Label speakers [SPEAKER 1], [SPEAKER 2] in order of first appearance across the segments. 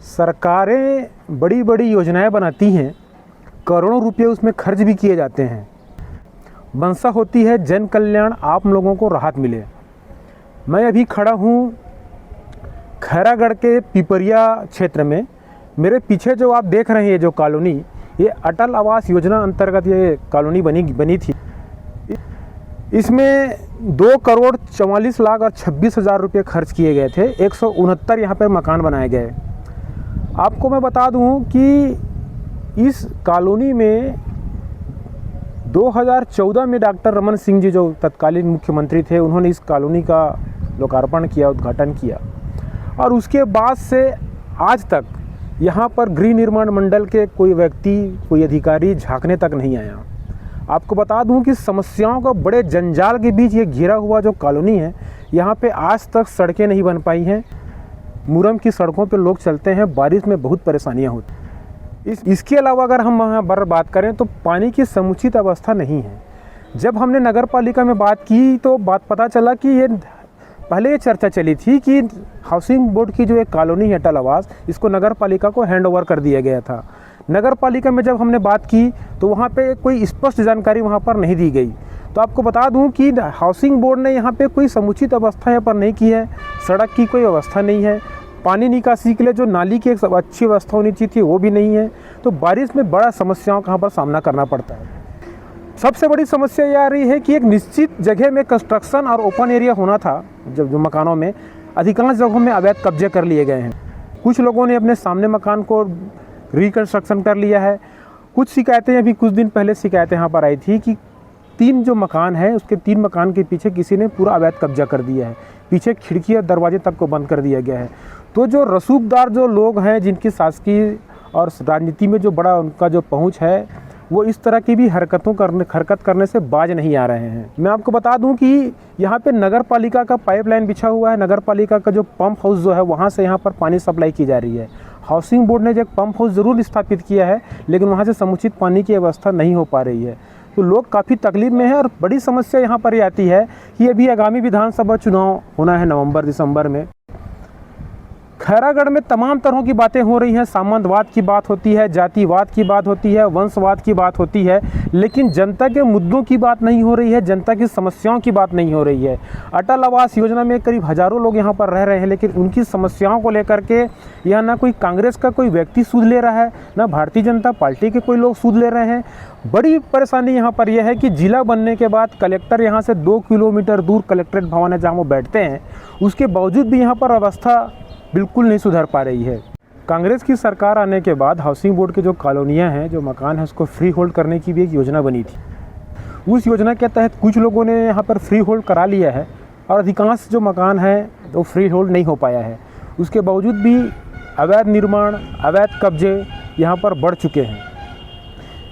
[SPEAKER 1] सरकारें बड़ी बड़ी योजनाएं बनाती हैं, करोड़ों रुपए उसमें खर्च भी किए जाते हैं। मंशा होती है जन कल्याण, आप लोगों को राहत मिले। मैं अभी खड़ा हूँ खैरागढ़ के पिपरिया क्षेत्र में। मेरे पीछे जो आप देख रहे हैं जो कॉलोनी, ये अटल आवास योजना अंतर्गत ये कॉलोनी बनी थी। इसमें 2,44,00,000 और 26,000 रुपये खर्च किए गए थे। 169 यहाँ पर मकान बनाए गए। आपको मैं बता दूं कि इस कॉलोनी में 2014 में डॉक्टर रमन सिंह जी जो तत्कालीन मुख्यमंत्री थे, उन्होंने इस कॉलोनी का लोकार्पण किया, उद्घाटन किया, और उसके बाद से आज तक यहाँ पर गृह निर्माण मंडल के कोई व्यक्ति, कोई अधिकारी झांकने तक नहीं आया। आपको बता दूं कि समस्याओं का बड़े जंजाल के बीच ये घिरा हुआ जो कॉलोनी है, यहाँ पे आज तक सड़कें नहीं बन पाई हैं। मुरम की सड़कों पे लोग चलते हैं, बारिश में बहुत परेशानियाँ होती। इसके अलावा अगर हम वहाँ पर बात करें तो पानी की समुचित अवस्था नहीं है। जब हमने नगर पालिका में बात की तो बात पता चला कि पहले ये चर्चा चली थी कि हाउसिंग बोर्ड की जो एक कॉलोनी है अटल आवास, इसको नगर पालिका को हैंड ओवर कर दिया गया था। नगर पालिका में जब हमने बात की तो वहाँ पे कोई स्पष्ट जानकारी वहाँ पर नहीं दी गई। तो आपको बता दूं कि हाउसिंग बोर्ड ने यहाँ पे कोई समुचित अवस्था यहाँ पर नहीं की है। सड़क की कोई व्यवस्था नहीं है, पानी निकासी के लिए जो नाली की एक अच्छी व्यवस्था होनी चाहिए थी वो भी नहीं है। तो बारिश में बड़ा समस्याओं का यहाँ पर सामना करना पड़ता है। सबसे बड़ी समस्या ये आ रही है कि एक निश्चित जगह में कंस्ट्रक्शन और ओपन एरिया होना था। जो मकानों में अधिकांश जगहों में अवैध कब्जे कर लिए गए हैं। कुछ लोगों ने अपने सामने मकान को रिकंस्ट्रक्शन कर लिया है। कुछ शिकायतें, अभी कुछ दिन पहले शिकायतें यहाँ पर आई थी कि 3 जो मकान है उसके 3 मकान के पीछे किसी ने पूरा अवैध कब्जा कर दिया है। पीछे खिड़की और दरवाजे तक को बंद कर दिया गया है। तो जो रसूखदार जो लोग हैं, जिनकी शासकीय और राजनीति में जो बड़ा उनका जो पहुँच है, वो इस तरह की भी हरकत करने से बाज नहीं आ रहे हैं। मैं आपको बता दूं कि यहाँ पे नगर पालिका का पाइपलाइन बिछा हुआ है। नगर पालिका का जो पंप हाउस जो है, वहाँ से यहाँ पर पानी सप्लाई की जा रही है। हाउसिंग बोर्ड ने जो एक पंप हाउस ज़रूर स्थापित किया है, लेकिन वहाँ से समुचित पानी की व्यवस्था नहीं हो पा रही है। तो लोग काफ़ी तकलीफ में हैं। और बड़ी समस्या यहाँ पर ये आती है कि अभी आगामी विधानसभा चुनाव होना है नवंबर दिसंबर में। खैरागढ़ में तमाम तरह की बातें हो रही हैं। सामंतवाद की बात होती है, जातिवाद की बात होती है, वंशवाद की बात होती है, लेकिन जनता के मुद्दों की बात नहीं हो रही है, जनता की समस्याओं की बात नहीं हो रही है। अटल आवास योजना में करीब हज़ारों लोग यहाँ पर रह रहे हैं, लेकिन उनकी समस्याओं को लेकर के यहाँ ना कोई कांग्रेस का कोई व्यक्ति सूद ले रहा है, ना भारतीय जनता पार्टी के कोई लोग सूद ले रहे हैं। बड़ी परेशानी यहाँ पर यह है कि जिला बनने के बाद कलेक्टर यहाँ से 2 किलोमीटर दूर कलेक्ट्रेट भवन है जहाँ वो बैठते हैं, उसके बावजूद भी यहाँ पर व्यवस्था बिल्कुल नहीं सुधर पा रही है। कांग्रेस की सरकार आने के बाद हाउसिंग बोर्ड की जो कॉलोनियाँ हैं, जो मकान है, उसको फ्री होल्ड करने की भी एक योजना बनी थी। उस योजना के तहत कुछ लोगों ने यहाँ पर फ्री होल्ड करा लिया है और अधिकांश जो मकान है वो फ्री होल्ड नहीं हो पाया है। उसके बावजूद भी अवैध निर्माण, अवैध कब्जे यहाँ पर बढ़ चुके हैं,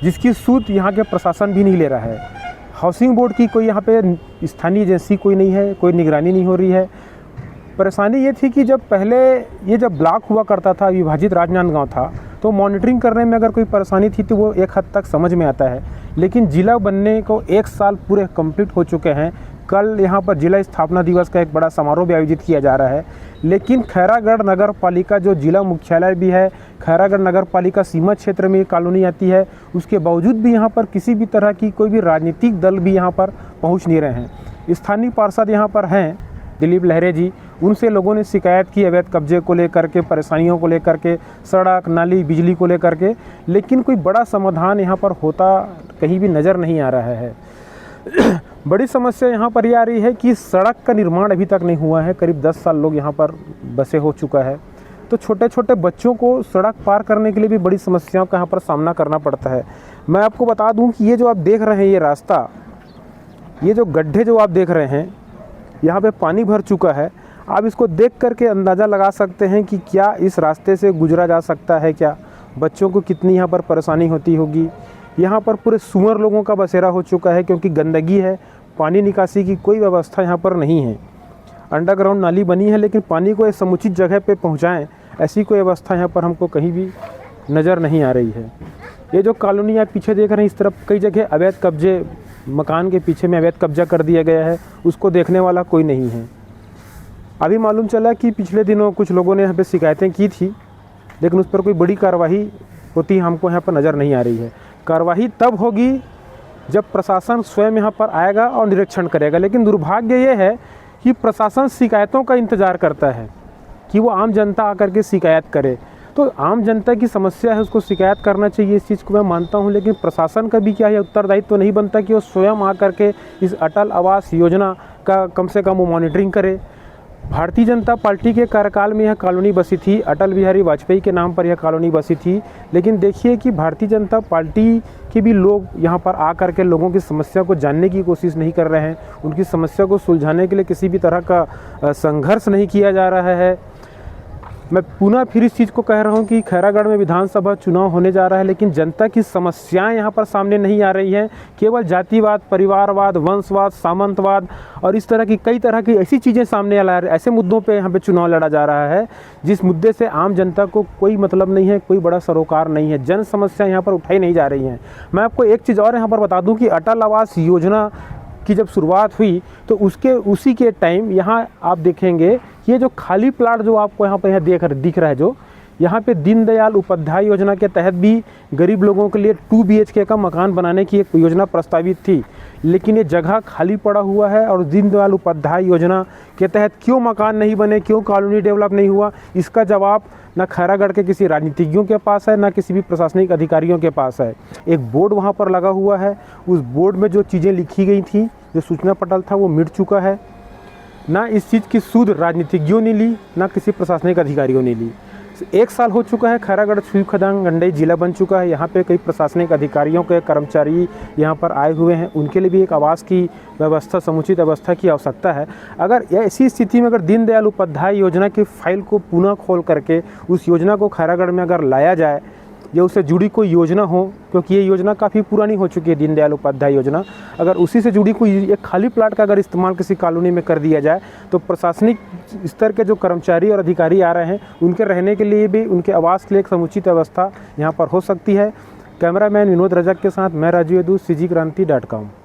[SPEAKER 1] जिसकी सूद यहाँ के प्रशासन भी नहीं ले रहा है। हाउसिंग बोर्ड की कोई यहाँ पे स्थानीय एजेंसी कोई नहीं है, कोई निगरानी नहीं हो रही है। परेशानी ये थी कि जब जब ब्लॉक हुआ करता था, विभाजित राजनांदगांव था, तो मॉनिटरिंग करने में अगर कोई परेशानी थी तो वो एक हद तक समझ में आता है। लेकिन जिला बनने को 1 साल पूरे कंप्लीट हो चुके हैं। कल यहाँ पर जिला स्थापना दिवस का एक बड़ा समारोह भी आयोजित किया जा रहा है, लेकिन खैरागढ़ नगर पालिका जो जिला मुख्यालय भी है, खैरागढ़ नगर पालिका सीमा क्षेत्र में कॉलोनी आती है, उसके बावजूद भी यहाँ पर किसी भी तरह की कोई भी राजनीतिक दल भी यहाँ पर पहुँच नहीं रहे हैं। स्थानीय पार्षद यहाँ पर हैं दिलीप लहरे जी, उनसे लोगों ने शिकायत की अवैध कब्जे को लेकर के, परेशानियों को लेकर के, सड़क, नाली, बिजली को लेकर के, लेकिन कोई बड़ा समाधान यहाँ पर होता कहीं भी नज़र नहीं आ रहा है। बड़ी समस्या यहाँ पर यह आ रही है कि सड़क का निर्माण अभी तक नहीं हुआ है। करीब 10 साल लोग यहाँ पर बसे हो चुका है। तो छोटे छोटे बच्चों को सड़क पार करने के लिए भी बड़ी समस्याओं का यहाँ पर सामना करना पड़ता है। मैं आपको बता दूँ कि ये जो आप देख रहे हैं ये रास्ता, ये जो गड्ढे जो आप देख रहे हैं, यहाँ पे पानी भर चुका है। आप इसको देख करके अंदाज़ा लगा सकते हैं कि क्या इस रास्ते से गुजरा जा सकता है, क्या बच्चों को कितनी यहाँ पर परेशानी होती होगी। यहाँ पर पूरे सुअर लोगों का बसेरा हो चुका है, क्योंकि गंदगी है, पानी निकासी की कोई व्यवस्था यहाँ पर नहीं है। अंडरग्राउंड नाली बनी है, लेकिन पानी को एक समुचित जगह पे पहुँचाएँ, ऐसी कोई व्यवस्था यहाँ पर हमको कहीं भी नज़र नहीं आ रही है। ये जो कॉलोनी आप पीछे देख रहे हैं, इस तरफ कई जगह अवैध कब्जे, मकान के पीछे में अवैध कब्जा कर दिया गया है, उसको देखने वाला कोई नहीं है। अभी मालूम चला कि पिछले दिनों कुछ लोगों ने यहाँ पे शिकायतें की थी लेकिन उस पर कोई बड़ी कार्रवाई होती हमको यहाँ पर नज़र नहीं आ रही है। कार्रवाई तब होगी जब प्रशासन स्वयं यहाँ पर आएगा और निरीक्षण करेगा। लेकिन दुर्भाग्य ये है कि प्रशासन शिकायतों का इंतज़ार करता है कि वो आम जनता आकर के शिकायत करे। तो आम जनता की समस्या है, उसको शिकायत करना चाहिए, इस चीज़ को मैं मानता हूँ। लेकिन प्रशासन का भी क्या है, उत्तरदायित्व तो नहीं बनता कि वो स्वयं आकर के इस अटल आवास योजना का कम से कम वो मॉनिटरिंग करे। भारतीय जनता पार्टी के कार्यकाल में यह कॉलोनी बसी थी, अटल बिहारी वाजपेयी के नाम पर यह कॉलोनी बसी थी। लेकिन देखिए कि भारतीय जनता पार्टी के भी लोग यहाँ पर आकर के लोगों की समस्या को जानने की कोशिश नहीं कर रहे हैं, उनकी समस्या को सुलझाने के लिए किसी भी तरह का संघर्ष नहीं किया जा रहा है। मैं पुनः फिर इस चीज़ को कह रहा हूँ कि खैरागढ़ में विधानसभा चुनाव होने जा रहा है, लेकिन जनता की समस्याएं यहाँ पर सामने नहीं आ रही हैं। केवल जातिवाद, परिवारवाद, वंशवाद, सामंतवाद और इस तरह की कई तरह की ऐसी चीज़ें सामने आ रही, ऐसे मुद्दों पे यहाँ पे चुनाव लड़ा जा रहा है जिस मुद्दे से आम जनता को कोई मतलब नहीं है, कोई बड़ा सरोकार नहीं है। जन समस्या यहाँ पर उठाई नहीं जा रही हैं। मैं आपको एक चीज़ और यहाँ पर बता दूँ कि अटल आवास योजना की जब शुरुआत हुई तो उसी के टाइम यहाँ आप देखेंगे ये जो खाली प्लाट जो आपको यहाँ पर दिख रहा है, जो यहाँ पे दीनदयाल उपाध्याय योजना के तहत भी गरीब लोगों के लिए 2 BHK का मकान बनाने की एक योजना प्रस्तावित थी, लेकिन ये जगह खाली पड़ा हुआ है। और दीनदयाल उपाध्याय योजना के तहत क्यों मकान नहीं बने, क्यों कॉलोनी डेवलप नहीं हुआ, इसका जवाब ना खैरागढ़ के किसी राजनीतिज्ञों के पास है, ना किसी भी प्रशासनिक अधिकारियों के पास है। एक बोर्ड वहाँ पर लगा हुआ है, उस बोर्ड में जो चीज़ें लिखी गई थी, जो सूचना पटल था, वो मिट चुका है। ना इस चीज़ की सूद राजनीतिज्ञों ने ली, ना किसी प्रशासनिक अधिकारियों ने ली। 1 साल हो चुका है, खैरागढ़ छुईखदान गंडई जिला बन चुका है। यहाँ पे कई प्रशासनिक अधिकारियों के कर्मचारी यहाँ पर आए हुए हैं, उनके लिए भी एक आवास की व्यवस्था, समुचित व्यवस्था की आवश्यकता है। अगर ऐसी स्थिति में अगर दीनदयाल उपाध्याय योजना की फाइल को पुनः खोल करके उस योजना को खैरागढ़ में अगर लाया जाए या उससे जुड़ी कोई योजना हो, क्योंकि ये योजना काफ़ी पुरानी हो चुकी है दीनदयाल उपाध्याय योजना, अगर उसी से जुड़ी कोई एक खाली प्लाट का अगर इस्तेमाल किसी कॉलोनी में कर दिया जाए तो प्रशासनिक स्तर के जो कर्मचारी और अधिकारी आ रहे हैं उनके रहने के लिए भी, उनके आवास के लिए एक समुचित व्यवस्था यहाँ पर हो सकती है। कैमरामैन विनोद रजक के साथ मैं राजू यदू, CG क्रांति.com।